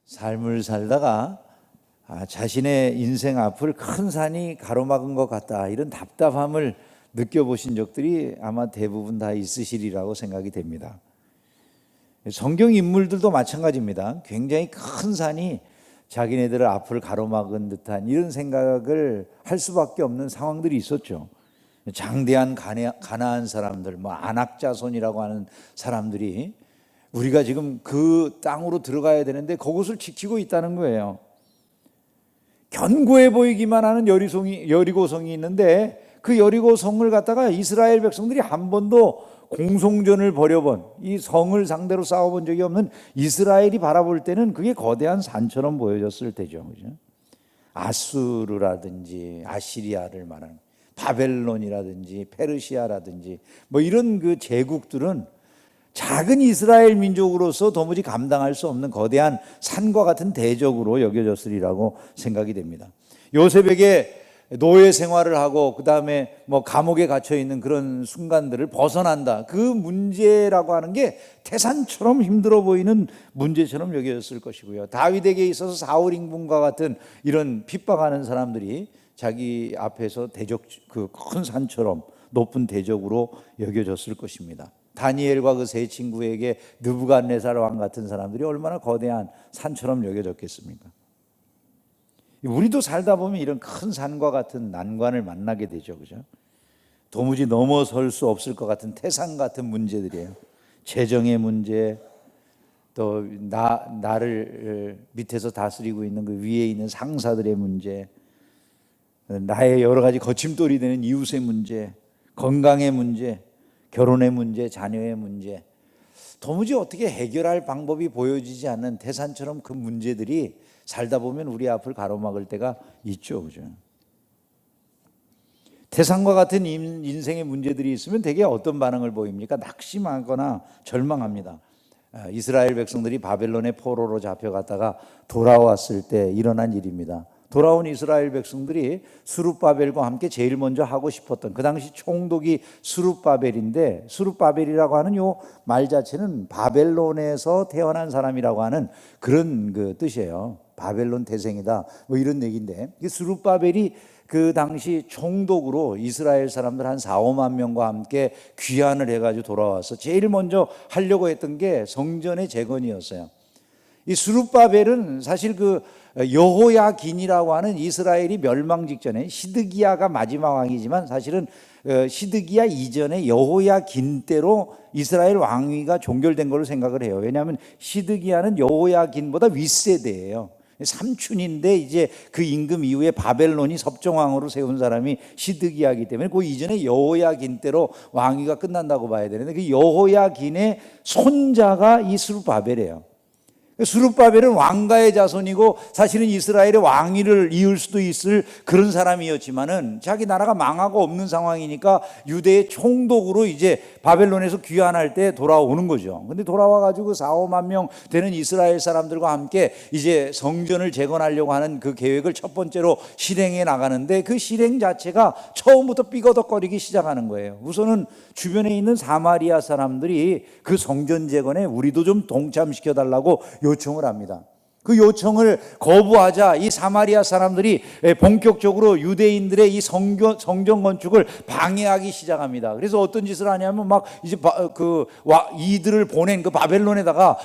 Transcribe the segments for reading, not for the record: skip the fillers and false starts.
삶을 살다가 자신의 인생 앞을 큰 산이 가로막은 것 같다, 이런 답답함을 느껴보신 적들이 아마 대부분 다 있으시리라고 생각이 됩니다. 성경 인물들도 마찬가지입니다. 굉장히 큰 산이 자기네들 앞을 가로막은 듯한 이런 생각을 할 수밖에 없는 상황들이 있었죠. 장대한 가나안 사람들, 안악자손이라고 하는 사람들이 우리가 지금 그 땅으로 들어가야 되는데 그곳을 지키고 있다는 거예요. 견고해 보이기만 하는 여리고성이 있는데 그 여리고성을 갖다가 이스라엘 백성들이 한 번도 공송전을 벌여본, 이 성을 상대로 싸워본 적이 없는 이스라엘이 바라볼 때는 그게 거대한 산처럼 보여졌을 때죠. 그죠? 아수르라든지 아시리아를 말하는 바벨론이라든지 페르시아라든지 이런 그 제국들은 작은 이스라엘 민족으로서 도무지 감당할 수 없는 거대한 산과 같은 대적으로 여겨졌으리라고 생각이 됩니다. 요셉에게 노예 생활을 하고 그 다음에 감옥에 gat혀 있는 그런 순간들을 벗어난다, 그 문제라고 하는 게 태산처럼 힘들어 보이는 문제처럼 여겨졌을 것이고요. 다윗에게 있어서 사울 임금과 같은 이런 핍박하는 사람들이 자기 앞에서 대적, 그 큰 산처럼 높은 대적으로 여겨졌을 것입니다. 다니엘과 그 세 친구에게 느부갓네살 왕 같은 사람들이 얼마나 거대한 산처럼 여겨졌겠습니까? 우리도 살다 보면 이런 큰 산과 같은 난관을 만나게 되죠. 그죠? 도무지 넘어설 수 없을 것 같은 태산 같은 문제들이에요. 재정의 문제, 또 나를 밑에서 다스리고 있는 그 위에 있는 상사들의 문제, 나의 여러 가지 거침돌이 되는 이웃의 문제, 건강의 문제, 결혼의 문제, 자녀의 문제, 도무지 어떻게 해결할 방법이 보여지지 않는 태산처럼 그 문제들이 살다 보면 우리 앞을 가로막을 때가 있죠. 그죠? 태산과 같은 인생의 문제들이 있으면 대개 어떤 반응을 보입니까? 낙심하거나 절망합니다. 이스라엘 백성들이 바벨론의 포로로 잡혀갔다가 돌아왔을 때 일어난 일입니다. 돌아온 이스라엘 백성들이 스룹바벨과 함께 제일 먼저 하고 싶었던, 그 당시 총독이 스룹바벨인데, 스룹바벨이라고 하는 요 말 자체는 바벨론에서 태어난 사람이라고 하는 그런 그 뜻이에요. 바벨론 태생이다, 이런 얘기인데, 스룹바벨이 그 당시 총독으로 이스라엘 사람들 한 4-5만 명과 함께 귀환을 해가지고 돌아와서 제일 먼저 하려고 했던 게 성전의 재건이었어요. 이 스룹바벨은 사실 그 여호야긴이라고 하는 이스라엘이 멸망 직전에, 시드기야가 마지막 왕이지만 사실은 시드기야 이전에 여호야긴 때로 이스라엘 왕위가 종결된 걸로 생각을 해요. 왜냐하면 시드기야는 여호야긴보다 윗세대예요. 삼촌인데 이제 그 임금 이후에 바벨론이 섭정왕으로 세운 사람이 시드기야이기 때문에 그 이전에 여호야긴 때로 왕위가 끝난다고 봐야 되는데, 그 여호야긴의 손자가 이 스룹바벨이에요. 스룹바벨은 왕가의 자손이고 사실은 이스라엘의 왕위를 이을 수도 있을 그런 사람이었지만은 자기 나라가 망하고 없는 상황이니까 유대의 총독으로 이제 바벨론에서 귀환할 때 돌아오는 거죠. 근데 돌아와가지고 4-5만 명 되는 이스라엘 사람들과 함께 이제 성전을 재건하려고 하는 그 계획을 첫 번째로 실행해 나가는데, 그 실행 자체가 처음부터 삐거덕거리기 시작하는 거예요. 우선은 주변에 있는 사마리아 사람들이 그 성전 재건에 우리도 좀 동참시켜 달라고 요청을 합니다. 그 요청을 거부하자 이 사마리아 사람들이 본격적으로 유대인들의 이 성전 건축을 방해하기 시작합니다. 그래서 어떤 짓을 하냐면 이제 이들을 보낸 그 바벨론에다가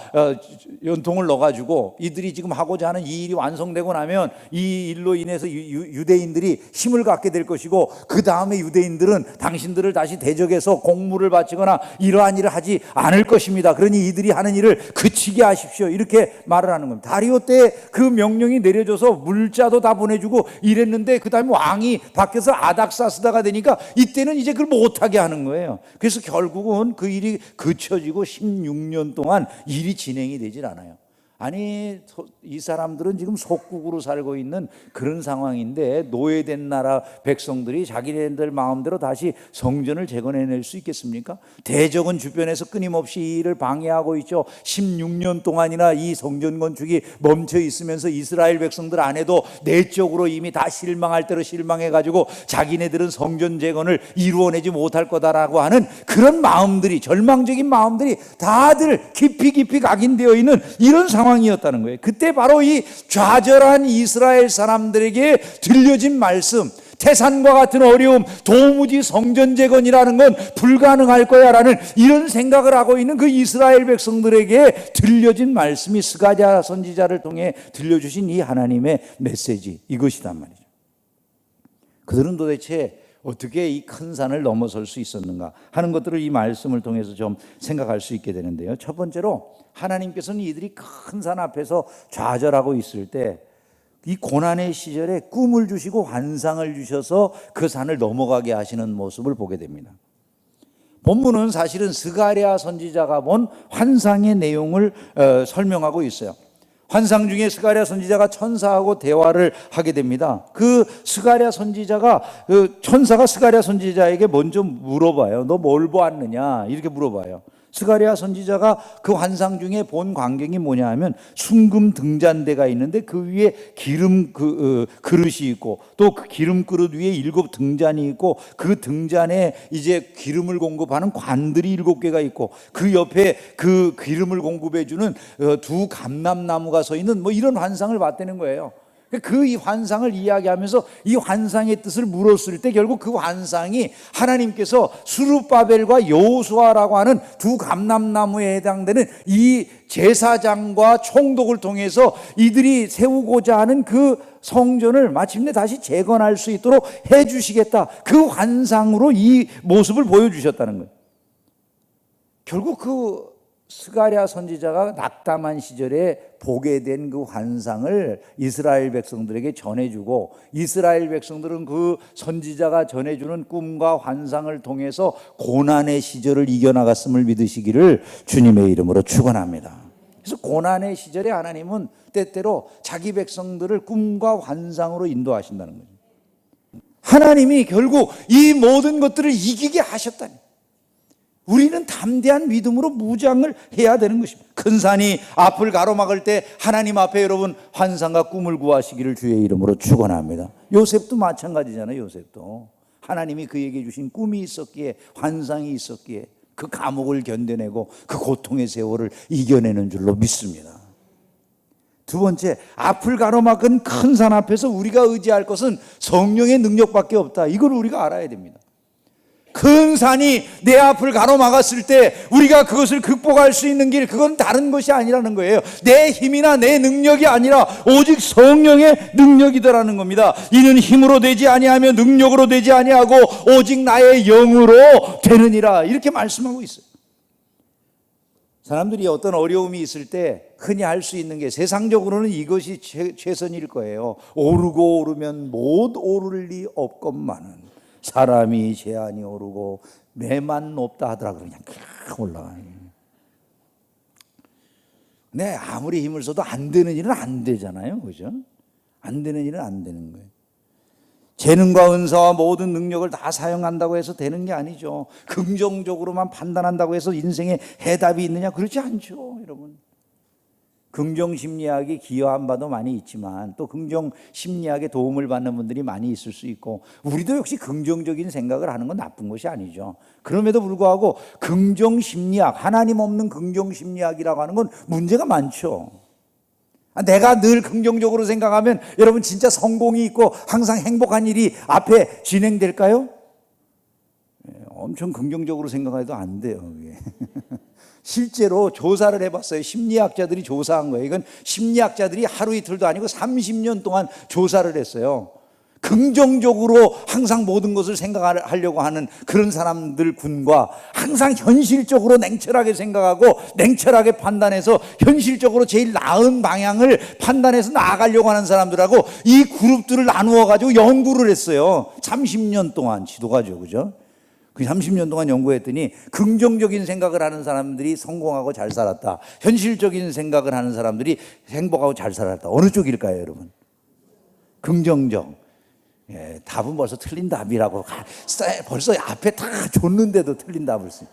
연통을 넣어가지고 이들이 지금 하고자 하는 이 일이 완성되고 나면 이 일로 인해서 유대인들이 힘을 갖게 될 것이고, 그 다음에 유대인들은 당신들을 다시 대적해서 공물을 바치거나 이러한 일을 하지 않을 것입니다. 그러니 이들이 하는 일을 그치게 하십시오, 이렇게 말을 하는 겁니다. 다리오 때 그 명령이 내려져서 물자도 다 보내주고 이랬는데, 그 다음에 왕이 바뀌어서 아닥사스다가 되니까 이때는 이제 그걸 못하게 하는 거예요. 그래서 결국은 그 일이 그쳐지고 16년 동안 일이 진행이 되질 않아요. 아니, 이 사람들은 지금 속국으로 살고 있는 그런 상황인데 노예된 나라 백성들이 자기네들 마음대로 다시 성전을 재건해낼 수 있겠습니까? 대적은 주변에서 끊임없이 이 일을 방해하고 있죠. 16년 동안이나 이 성전 건축이 멈춰 있으면서 이스라엘 백성들 안에도 내적으로 이미 다 실망할 대로 실망해가지고 자기네들은 성전 재건을 이루어내지 못할 거다라고 하는 그런 마음들이, 절망적인 마음들이 다들 깊이 각인되어 있는 이런 상황 상황이었다는 거예요. 그때 바로 이 좌절한 이스라엘 사람들에게 들려진 말씀, 태산과 같은 어려움, 도무지 성전 재건이라는 건 불가능할 거야 라는 이런 생각을 하고 있는 그 이스라엘 백성들에게 들려진 말씀이 스가랴 선지자를 통해 들려주신 이 하나님의 메시지, 이것이단 말이죠. 그들은 도대체 어떻게 이 큰 산을 넘어설 수 있었는가 하는 것들을 이 말씀을 통해서 좀 생각할 수 있게 되는데요. 첫 번째로 하나님께서는 이들이 큰 산 앞에서 좌절하고 있을 때 이 고난의 시절에 꿈을 주시고 환상을 주셔서 그 산을 넘어가게 하시는 모습을 보게 됩니다. 본문은 사실은 스가랴 선지자가 본 환상의 내용을 설명하고 있어요. 환상 중에 스가랴 선지자가 천사하고 대화를 하게 됩니다. 그 스가랴 선지자가 천사가 스가랴 선지자에게 먼저 물어봐요. 너 뭘 보았느냐? 이렇게 물어봐요. 스가랴 선지자가 그 환상 중에 본 광경이 뭐냐 하면 순금 등잔대가 있는데 그 위에 기름 그릇이 있고 또 그 기름 그릇 위에 7 등잔이 있고 그 등잔에 이제 기름을 공급하는 관들이 7개가 있고 그 옆에 그 기름을 공급해 주는 2 감람나무가 서 있는 뭐 이런 환상을 봤다는 거예요. 그 이 환상을 이야기하면서 이 환상의 뜻을 물었을 때 결국 그 환상이 하나님께서 스룹바벨과 여호수아라고 하는 2 감람나무에 해당되는 이 제사장과 총독을 통해서 이들이 세우고자 하는 그 성전을 마침내 다시 재건할 수 있도록 해 주시겠다. 그 환상으로 이 모습을 보여주셨다는 거예요. 결국 그 스가랴 선지자가 낙담한 시절에 보게 된 그 환상을 이스라엘 백성들에게 전해주고 이스라엘 백성들은 그 선지자가 전해주는 꿈과 환상을 통해서 고난의 시절을 이겨나갔음을 믿으시기를 주님의 이름으로 축원합니다. 그래서 고난의 시절에 하나님은 때때로 자기 백성들을 꿈과 환상으로 인도하신다는 거죠. 하나님이 결국 이 모든 것들을 이기게 하셨다니. 우리는 담대한 믿음으로 무장을 해야 되는 것입니다. 큰 산이 앞을 가로막을 때 하나님 앞에 여러분 환상과 꿈을 구하시기를 주의 이름으로 축원합니다. 요셉도 마찬가지잖아요. 요셉도 하나님이 그에게 주신 꿈이 있었기에 환상이 있었기에 그 감옥을 견뎌내고 그 고통의 세월을 이겨내는 줄로 믿습니다. 두 번째, 앞을 가로막은 큰 산 앞에서 우리가 의지할 것은 성령의 능력밖에 없다. 이걸 우리가 알아야 됩니다. 큰 산이 내 앞을 가로막았을 때 우리가 그것을 극복할 수 있는 길, 그건 다른 것이 아니라는 거예요. 내 힘이나 내 능력이 아니라 오직 성령의 능력이더라는 겁니다. 이는 힘으로 되지 아니하며 능력으로 되지 아니하고 오직 나의 영으로 되느니라, 이렇게 말씀하고 있어요. 사람들이 어떤 어려움이 있을 때 흔히 할 수 있는 게 세상적으로는 이것이 최선일 거예요. 오르고 오르면 못 오를 리 없건만은 사람이 제한이 오르고 매만 높다 하더라고 그냥 올라가요. 근데 아무리 힘을 써도 안 되는 일은 안 되잖아요, 그죠? 안 되는 일은 안 되는 거예요. 재능과 은사와 모든 능력을 다 사용한다고 해서 되는 게 아니죠. 긍정적으로만 판단한다고 해서 인생에 해답이 있느냐? 그렇지 않죠, 여러분. 긍정심리학이 기여한 바도 많이 있지만 또 긍정심리학에 도움을 받는 분들이 많이 있을 수 있고 우리도 역시 긍정적인 생각을 하는 건 나쁜 것이 아니죠. 그럼에도 불구하고 긍정심리학, 하나님 없는 긍정심리학이라고 하는 건 문제가 많죠. 내가 늘 긍정적으로 생각하면 여러분 진짜 성공이 있고 항상 행복한 일이 앞에 진행될까요? 엄청 긍정적으로 생각해도 안 돼요. 실제로 조사를 해봤어요. 심리학자들이 조사한 거예요. 이건 심리학자들이 하루 이틀도 아니고 30년 동안 조사를 했어요. 긍정적으로 항상 모든 것을 생각하려고 하는 그런 사람들 군과 항상 현실적으로 냉철하게 생각하고 냉철하게 판단해서 현실적으로 제일 나은 방향을 판단해서 나아가려고 하는 사람들하고 이 그룹들을 나누어 가지고 연구를 했어요. 30년 동안 지도가죠, 그죠? 그 30년 동안 연구했더니 긍정적인 생각을 하는 사람들이 성공하고 잘 살았다. 현실적인 생각을 하는 사람들이 행복하고 잘 살았다. 어느 쪽일까요, 여러분? 긍정적. 예, 답은 벌써 틀린 답이라고 벌써 앞에 다 줬는데도 틀린 답을 써요.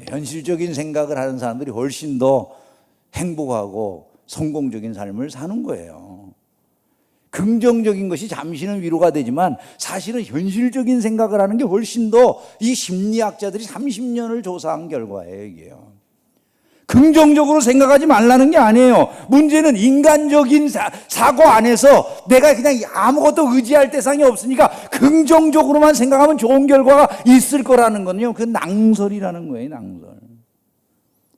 현실적인 생각을 하는 사람들이 훨씬 더 행복하고 성공적인 삶을 사는 거예요. 긍정적인 것이 잠시는 위로가 되지만 사실은 현실적인 생각을 하는 게 훨씬 더 이 심리학자들이 30년을 조사한 결과예요, 이게요. 긍정적으로 생각하지 말라는 게 아니에요. 문제는 인간적인 사고 안에서 내가 그냥 아무것도 의지할 대상이 없으니까 긍정적으로만 생각하면 좋은 결과가 있을 거라는 건요. 그 낭설이라는 거예요. 낭설.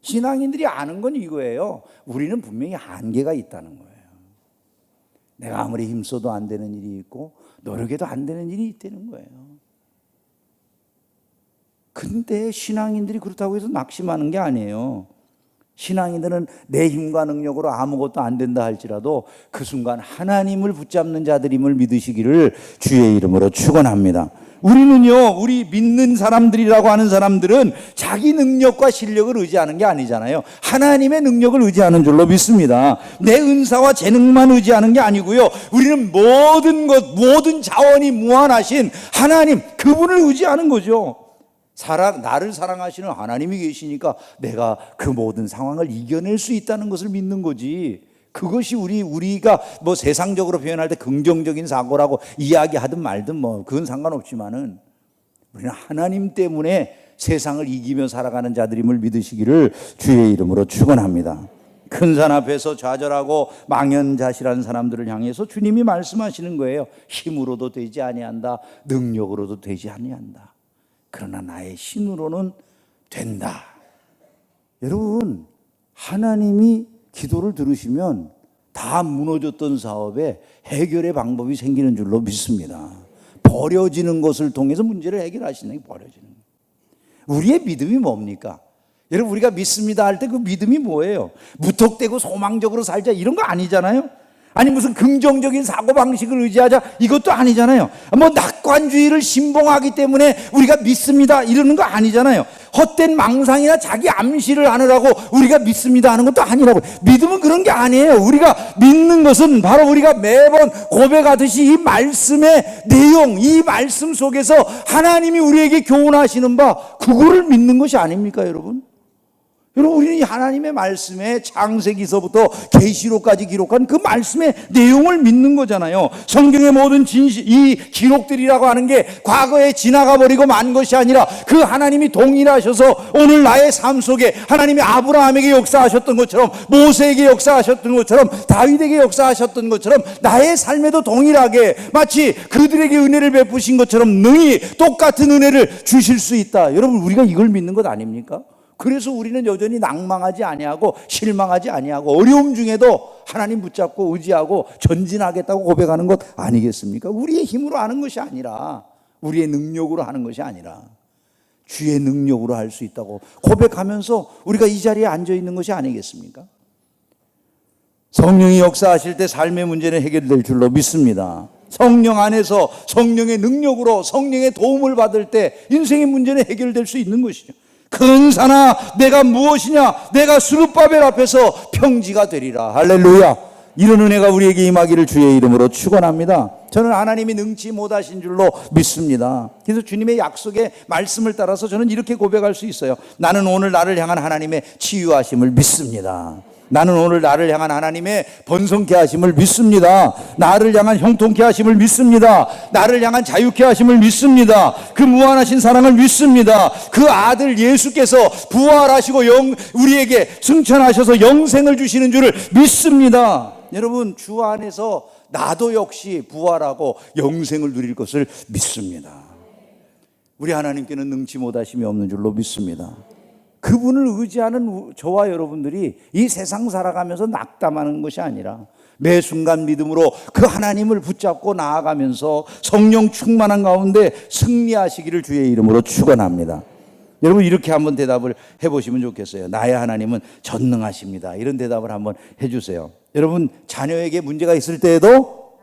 신앙인들이 아는 건 이거예요. 우리는 분명히 한계가 있다는 거예요. 내가 아무리 힘써도 안 되는 일이 있고 노력해도 안 되는 일이 있다는 거예요. 근데 신앙인들이 그렇다고 해서 낙심하는 게 아니에요. 신앙인들은 내 힘과 능력으로 아무것도 안 된다 할지라도 그 순간 하나님을 붙잡는 자들임을 믿으시기를 주의 이름으로 축원합니다. 우리는요, 우리 믿는 사람들이라고 하는 사람들은 자기 능력과 실력을 의지하는 게 아니잖아요. 하나님의 능력을 의지하는 줄로 믿습니다. 내 은사와 재능만 의지하는 게 아니고요. 우리는 모든 자원이 무한하신 하나님, 그분을 의지하는 거죠. 나를 사랑하시는 하나님이 계시니까 내가 그 모든 상황을 이겨낼 수 있다는 것을 믿는 거지. 그것이 우리가 뭐 세상적으로 표현할 때 긍정적인 사고라고 이야기하든 말든 뭐 그건 상관없지만은 우리는 하나님 때문에 세상을 이기며 살아가는 자들임을 믿으시기를 주의 이름으로 축원합니다. 큰 산 앞에서 좌절하고 망연자실한 사람들을 향해서 주님이 말씀하시는 거예요. 힘으로도 되지 아니한다. 능력으로도 되지 아니한다. 그러나 나의 신으로는 된다. 여러분, 하나님이 기도를 들으시면 다 무너졌던 사업에 해결의 방법이 생기는 줄로 믿습니다. 버려지는 것을 통해서 문제를 해결하시는 게 버려지는 거예요. 우리의 믿음이 뭡니까? 여러분, 우리가 믿습니다 할 때 그 믿음이 뭐예요? 무턱대고 소망적으로 살자 이런 거 아니잖아요. 아니 무슨 긍정적인 사고방식을 의지하자 이것도 아니잖아요. 뭐 낙관주의를 신봉하기 때문에 우리가 믿습니다 이러는 거 아니잖아요. 헛된 망상이나 자기 암시를 하느라고 우리가 믿습니다 하는 것도 아니라고. 믿음은 그런 게 아니에요. 우리가 믿는 것은 바로 우리가 매번 고백하듯이 이 말씀의 내용, 이 말씀 속에서 하나님이 우리에게 교훈하시는 바 그거를 믿는 것이 아닙니까 여러분? 여러분, 우리는 이 하나님의 말씀에 창세기서부터 계시록까지 기록한 그 말씀의 내용을 믿는 거잖아요. 성경의 모든 이 기록들이라고 하는 게 과거에 지나가 버리고 만 것이 아니라 그 하나님이 동일하셔서 오늘 나의 삶 속에 하나님이 아브라함에게 역사하셨던 것처럼, 모세에게 역사하셨던 것처럼, 다윗에게 역사하셨던 것처럼 나의 삶에도 동일하게 마치 그들에게 은혜를 베푸신 것처럼 능히 똑같은 은혜를 주실 수 있다. 여러분, 우리가 이걸 믿는 것 아닙니까? 그래서 우리는 여전히 낭망하지 아니하고 실망하지 아니하고 어려움 중에도 하나님 붙잡고 의지하고 전진하겠다고 고백하는 것 아니겠습니까? 우리의 힘으로 하는 것이 아니라, 우리의 능력으로 하는 것이 아니라 주의 능력으로 할 수 있다고 고백하면서 우리가 이 자리에 앉아 있는 것이 아니겠습니까? 성령이 역사하실 때 삶의 문제는 해결될 줄로 믿습니다. 성령 안에서 성령의 능력으로 성령의 도움을 받을 때 인생의 문제는 해결될 수 있는 것이죠. 큰 산아 내가 무엇이냐, 내가 스룹바벨 앞에서 평지가 되리라. 할렐루야. 이런 은혜가 우리에게 임하기를 주의 이름으로 축원합니다. 저는 하나님이 능치 못하신 줄로 믿습니다. 그래서 주님의 약속의 말씀을 따라서 저는 이렇게 고백할 수 있어요. 나는 오늘 나를 향한 하나님의 치유하심을 믿습니다. 나는 오늘 나를 향한 하나님의 번성케 하심을 믿습니다. 나를 향한 형통케 하심을 믿습니다. 나를 향한 자유케 하심을 믿습니다. 그 무한하신 사랑을 믿습니다. 그 아들 예수께서 부활하시고 우리에게 승천하셔서 영생을 주시는 줄을 믿습니다. 여러분, 주 안에서 나도 역시 부활하고 영생을 누릴 것을 믿습니다. 우리 하나님께는 능치 못하심이 없는 줄로 믿습니다. 그분을 의지하는 저와 여러분들이 이 세상 살아가면서 낙담하는 것이 아니라 매 순간 믿음으로 그 하나님을 붙잡고 나아가면서 성령 충만한 가운데 승리하시기를 주의 이름으로 축원합니다. 여러분, 이렇게 한번 대답을 해보시면 좋겠어요. 나의 하나님은 전능하십니다. 이런 대답을 한번 해주세요. 여러분, 자녀에게 문제가 있을 때에도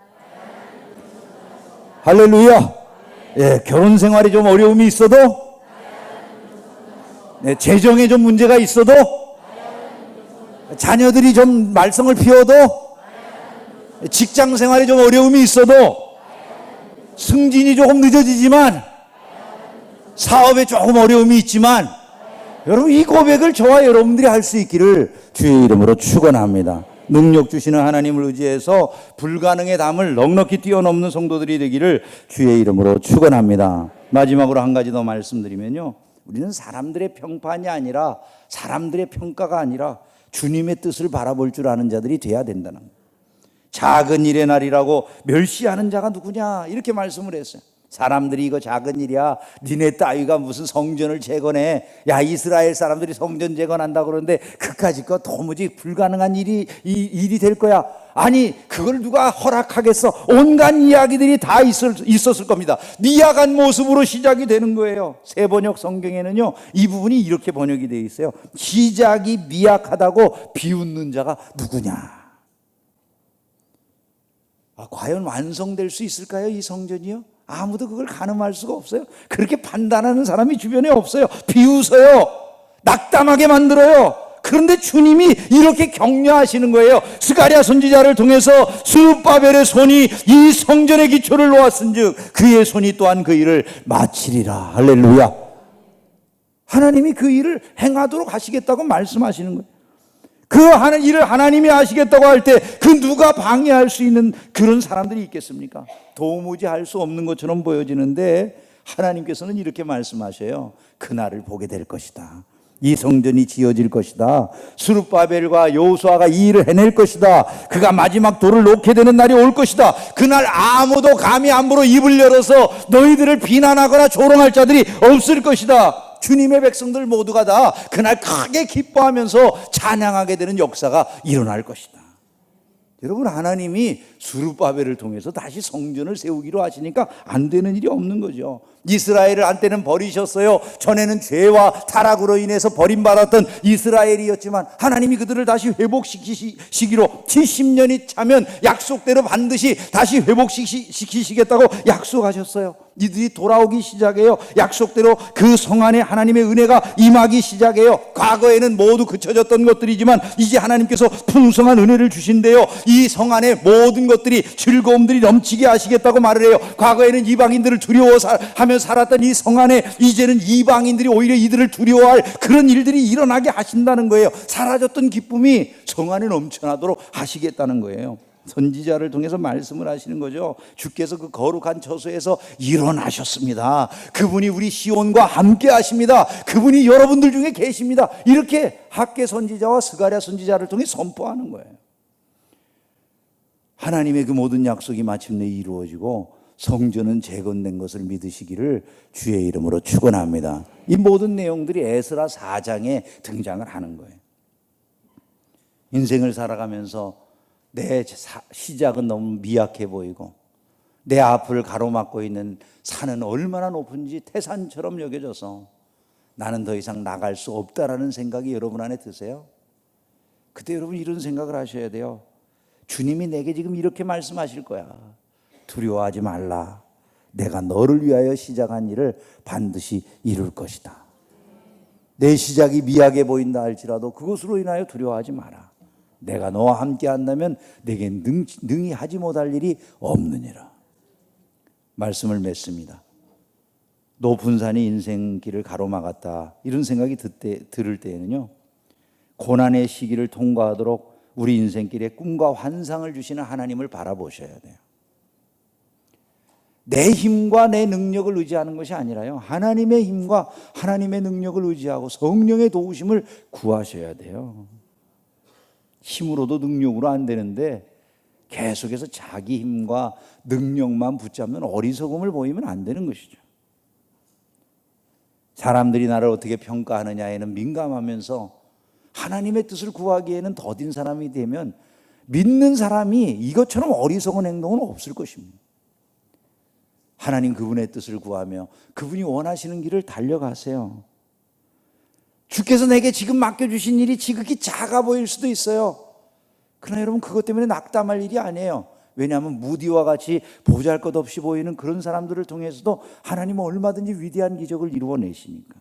할렐루야. 예, 결혼 생활이 좀 어려움이 있어도, 네, 재정에 좀 문제가 있어도, 자녀들이 좀 말썽을 피워도, 직장 생활에 좀 어려움이 있어도, 승진이 조금 늦어지지만, 사업에 조금 어려움이 있지만, 여러분, 이 고백을 저와 여러분들이 할 수 있기를 주의 이름으로 축원합니다. 능력 주시는 하나님을 의지해서 불가능의 담을 넉넉히 뛰어넘는 성도들이 되기를 주의 이름으로 축원합니다. 마지막으로 한 가지 더 말씀드리면요, 우리는 사람들의 평판이 아니라, 사람들의 평가가 아니라 주님의 뜻을 바라볼 줄 아는 자들이 돼야 된다는 거예요. 작은 일의 날이라고 멸시하는 자가 누구냐, 이렇게 말씀을 했어요. 사람들이 이거 작은 일이야, 니네 따위가 무슨 성전을 재건해, 야 이스라엘 사람들이 성전 재건한다고 그러는데 그까짓 거 도무지 불가능한 일이 될 거야. 아니 그걸 누가 허락하겠어. 온갖 이야기들이 다 있었을 겁니다. 미약한 모습으로 시작이 되는 거예요. 새 번역 성경에는요 이 부분이 이렇게 번역이 되어 있어요. 시작이 미약하다고 비웃는 자가 누구냐. 과연 완성될 수 있을까요, 이 성전이요? 아무도 그걸 가늠할 수가 없어요. 그렇게 판단하는 사람이 주변에 없어요. 비웃어요. 낙담하게 만들어요. 그런데 주님이 이렇게 격려하시는 거예요. 스가랴 선지자를 통해서 스룹바벨의 손이 이 성전의 기초를 놓았은즉 그의 손이 또한 그 일을 마치리라. 할렐루야. 하나님이 그 일을 행하도록 하시겠다고 말씀하시는 거예요. 그 하는 일을 하나님이 하시겠다고 할 때 그 누가 방해할 수 있는 그런 사람들이 있겠습니까? 도무지 할 수 없는 것처럼 보여지는데 하나님께서는 이렇게 말씀하셔요. 그날을 보게 될 것이다. 이 성전이 지어질 것이다. 스룹바벨과 여호수아가 이 일을 해낼 것이다. 그가 마지막 돌을 놓게 되는 날이 올 것이다. 그날 아무도 감히 함부로 입을 열어서 너희들을 비난하거나 조롱할 자들이 없을 것이다. 주님의 백성들 모두가 다 그날 크게 기뻐하면서 찬양하게 되는 역사가 일어날 것이다. 여러분, 하나님이 스룹바벨을 통해서 다시 성전을 세우기로 하시니까 안 되는 일이 없는 거죠. 이스라엘을 한때는 버리셨어요. 전에는 죄와 타락으로 인해서 버림받았던 이스라엘이었지만 하나님이 그들을 다시 회복시키시기로 70년이 차면 약속대로 반드시 다시 회복시키시겠다고 약속하셨어요. 이들이 돌아오기 시작해요. 약속대로 그 성 안에 하나님의 은혜가 임하기 시작해요. 과거에는 모두 그쳐졌던 것들이지만 이제 하나님께서 풍성한 은혜를 주신대요. 이 성 안에 모든 것들이 즐거움들이 넘치게 하시겠다고 말을 해요. 과거에는 이방인들을 두려워하며 살았던 이 성 안에 이제는 이방인들이 오히려 이들을 두려워할 그런 일들이 일어나게 하신다는 거예요. 사라졌던 기쁨이 성 안에 넘쳐나도록 하시겠다는 거예요. 선지자를 통해서 말씀을 하시는 거죠. 주께서 그 거룩한 처소에서 일어나셨습니다. 그분이 우리 시온과 함께 하십니다. 그분이 여러분들 중에 계십니다. 이렇게 학개 선지자와 스가랴 선지자를 통해 선포하는 거예요. 하나님의 그 모든 약속이 마침내 이루어지고 성전은 재건된 것을 믿으시기를 주의 이름으로 축원합니다. 이 모든 내용들이 에스라 4장에 등장을 하는 거예요. 인생을 살아가면서 내 시작은 너무 미약해 보이고 내 앞을 가로막고 있는 산은 얼마나 높은지 태산처럼 여겨져서 나는 더 이상 나갈 수 없다라는 생각이 여러분 안에 드세요? 그때 여러분 이런 생각을 하셔야 돼요. 주님이 내게 지금 이렇게 말씀하실 거야. 두려워하지 말라. 내가 너를 위하여 시작한 일을 반드시 이룰 것이다. 내 시작이 미약해 보인다 할지라도 그것으로 인하여 두려워하지 마라. 내가 너와 함께 한다면 내게 능히 하지 못할 일이 없느니라. 말씀을 맺습니다. 높은 산이 인생길을 가로막았다, 이런 생각이 들을 때에는요, 고난의 시기를 통과하도록 우리 인생길에 꿈과 환상을 주시는 하나님을 바라보셔야 돼요. 내 힘과 내 능력을 의지하는 것이 아니라요, 하나님의 힘과 하나님의 능력을 의지하고 성령의 도우심을 구하셔야 돼요. 힘으로도 능력으로 안 되는데 계속해서 자기 힘과 능력만 붙잡는 어리석음을 보이면 안 되는 것이죠. 사람들이 나를 어떻게 평가하느냐에는 민감하면서 하나님의 뜻을 구하기에는 더딘 사람이 되면 믿는 사람이 이것처럼 어리석은 행동은 없을 것입니다. 하나님 그분의 뜻을 구하며 그분이 원하시는 길을 달려가세요. 주께서 내게 지금 맡겨주신 일이 지극히 작아 보일 수도 있어요. 그러나 여러분, 그것 때문에 낙담할 일이 아니에요. 왜냐하면 무디와 같이 보잘것없이 보이는 그런 사람들을 통해서도 하나님은 얼마든지 위대한 기적을 이루어내시니까.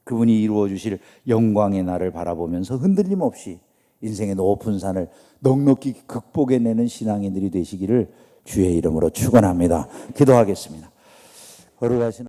그분이 이루어주실 영광의 날을 바라보면서 흔들림 없이 인생의 높은 산을 넉넉히 극복해내는 신앙인들이 되시기를 주의 이름으로 축원합니다. 기도하겠습니다. 거룩하신